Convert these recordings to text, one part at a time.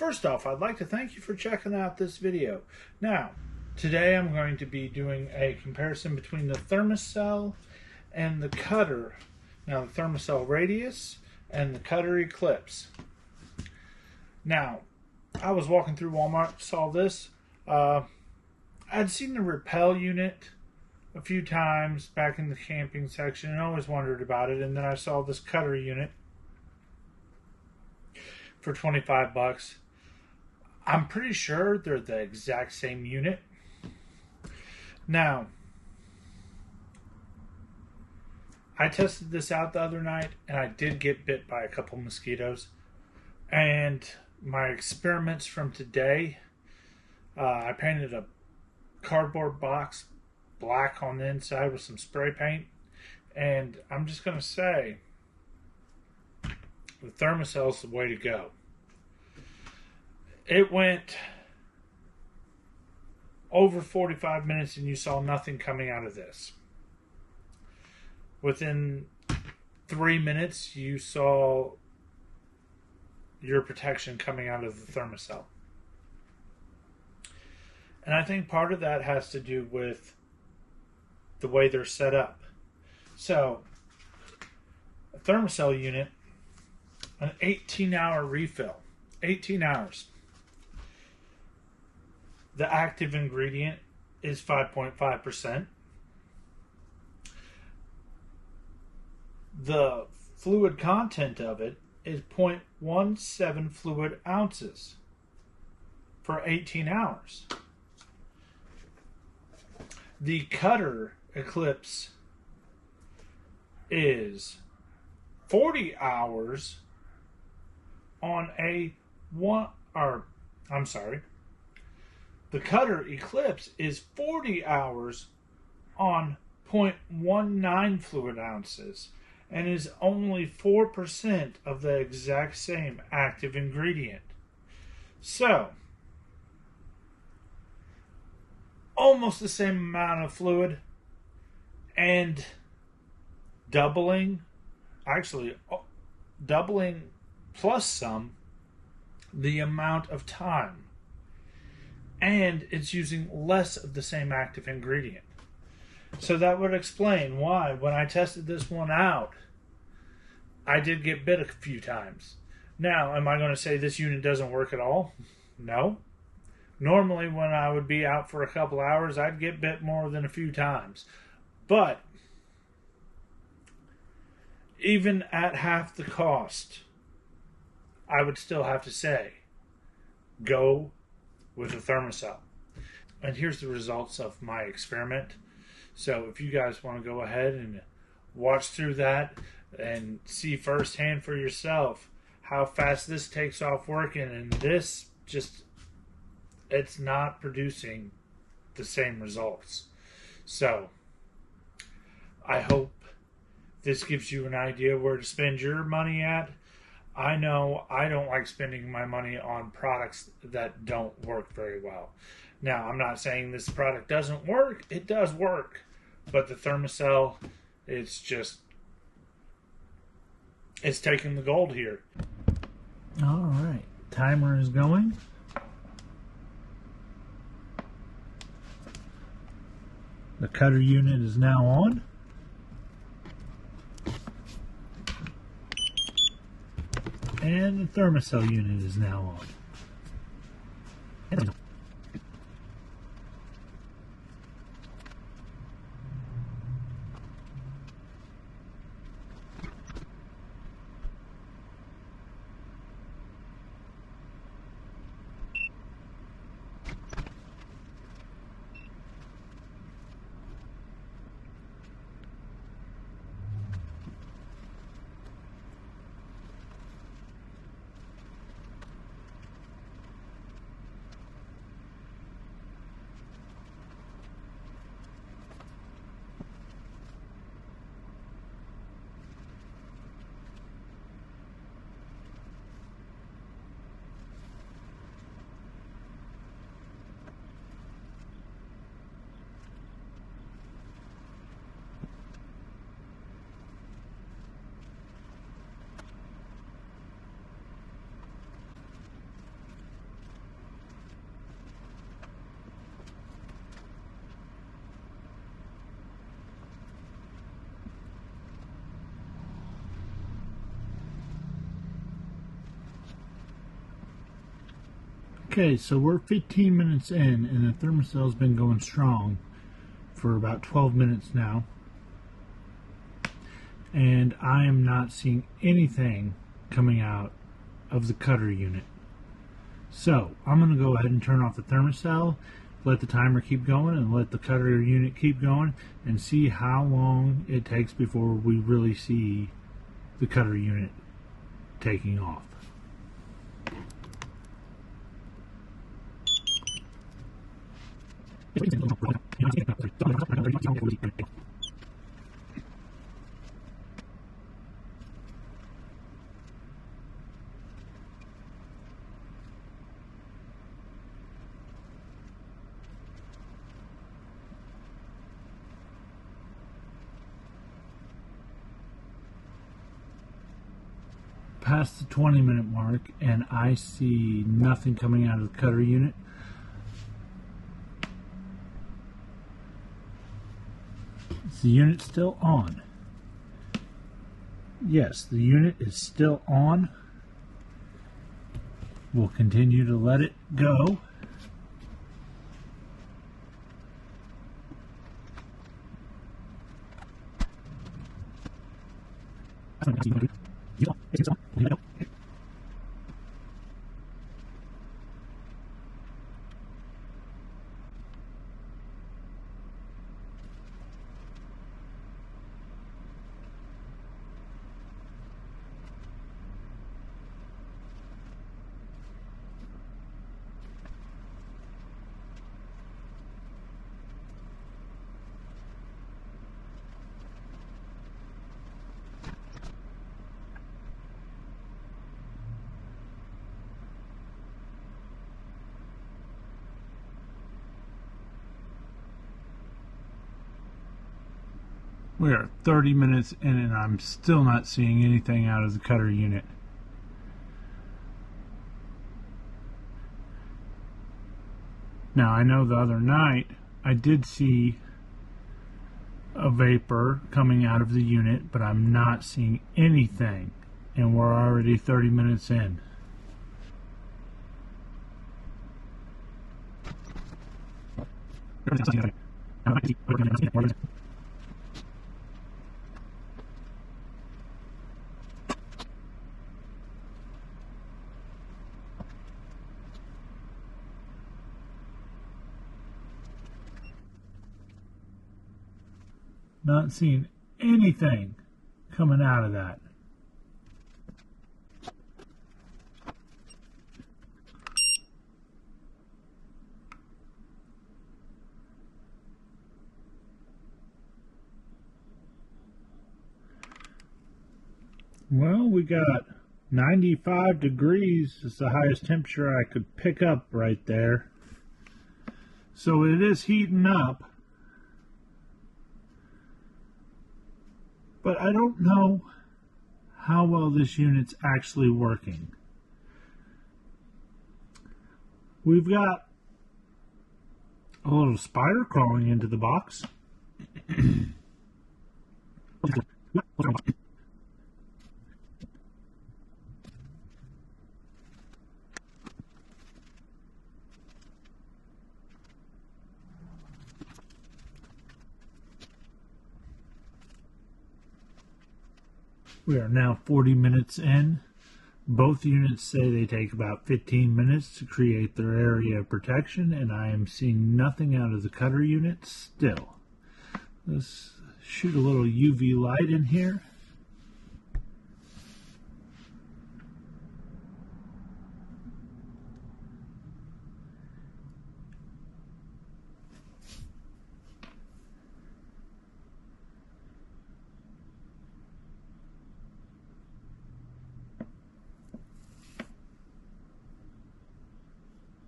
first off, I'd like to thank you for checking out this video. Now, today I'm going to be doing a comparison between the Thermacell and the Cutter. Now, the Thermacell Radius and the Cutter Eclipse. Now, I was walking through Walmart, saw this. I'd seen the Repel unit a few times back in the camping section and always wondered about it. And then I saw this Cutter unit for 25 bucks. I'm pretty sure they're the exact same unit. Now, I tested this out the other night and I did get bit by a couple mosquitoes. And my experiments from today, I painted a cardboard box black on the inside with some spray paint. And I'm just going to say, the Thermacell is the way to go. It went over 45 minutes and you saw nothing coming out of this. Within 3 minutes, you saw your protection coming out of the Thermacell. And I think part of that has to do with the way they're set up. So, a Thermacell unit, an 18-hour refill. 18 hours. The active ingredient is 5.5%. The fluid content of it is 0.17 fluid ounces for 18 hours. The Cutter Eclipse is 40 hours on a the Cutter Eclipse is 40 hours on 0.19 fluid ounces and is only 4% of the exact same active ingredient. So, almost the same amount of fluid and doubling plus some the amount of time. And it's using less of the same active ingredient. So that would explain why, when I tested this one out, I did get bit a few times. Now, am I going to say this unit doesn't work at all? No. Normally, when I would be out for a couple hours, I'd get bit more than a few times. But, even at half the cost, I would still have to say, go with the Thermacell. And here's the results of my experiment. So if you guys want to go ahead and watch through that and see firsthand for yourself how fast this takes off working, and this just, it's not producing the same results. So I hope this gives you an idea where to spend your money at. I know I don't like spending my money on products that don't work very well. Now, I'm not saying this product doesn't work. It does work. But the Thermacell, it's taking the gold here. All right. Timer is going. The Cutter unit is now on. And the Thermacell unit is now on. Okay, so we're 15 minutes in, and the Thermacell's been going strong for about 12 minutes now. And I am not seeing anything coming out of the cutter unit. So I'm going to go ahead and turn off the Thermacell, let the timer keep going, and let the cutter unit keep going, and see how long it takes before we really see the cutter unit taking off. Past the 20-minute mark, and I see nothing coming out of the cutter unit. Is the unit still on? Yes, the unit is still on. We'll continue to let it go. We are 30 minutes in and I'm still not seeing anything out of the cutter unit. Now I know the other night I did see a vapor coming out of the unit, but I'm not seeing anything, and we're already 30 minutes in. Not seeing anything coming out of that. Well, we got 95 degrees is the highest temperature I could pick up right there. So it is heating up. But I don't know how well this unit's actually working. We've got a little spider crawling into the box. We are now 40 minutes in. Both units say they take about 15 minutes to create their area of protection, and I am seeing nothing out of the cutter unit still. Let's shoot a little UV light in here.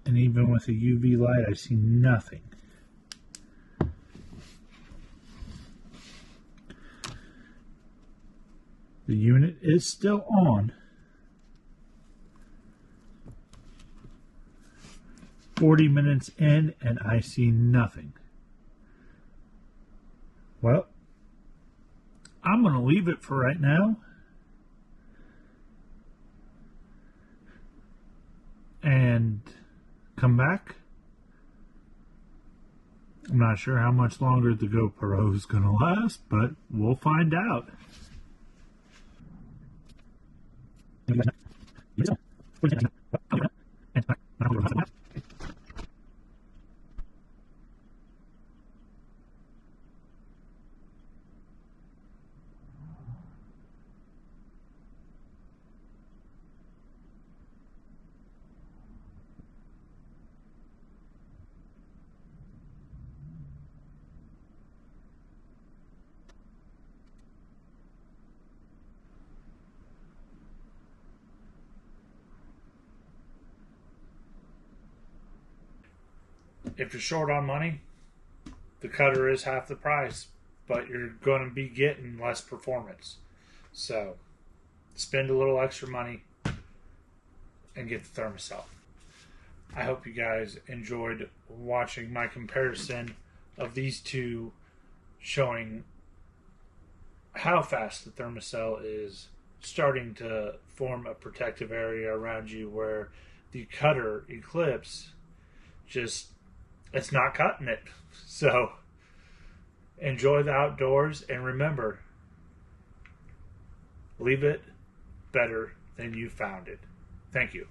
And even with a UV light, I see nothing. The unit is still on. 40 minutes in, and I see nothing. Well, I'm going to leave it for right now. And come back. I'm not sure how much longer the GoPro is going to last, but we'll find out. If you're short on money, the cutter is half the price, but you're going to be getting less performance. So spend a little extra money and get the Thermacell. I hope you guys enjoyed watching my comparison of these two, showing how fast the Thermacell is starting to form a protective area around you, where the cutter Eclipse just, it's not cutting it. So enjoy the outdoors, and remember, leave it better than you found it. Thank you.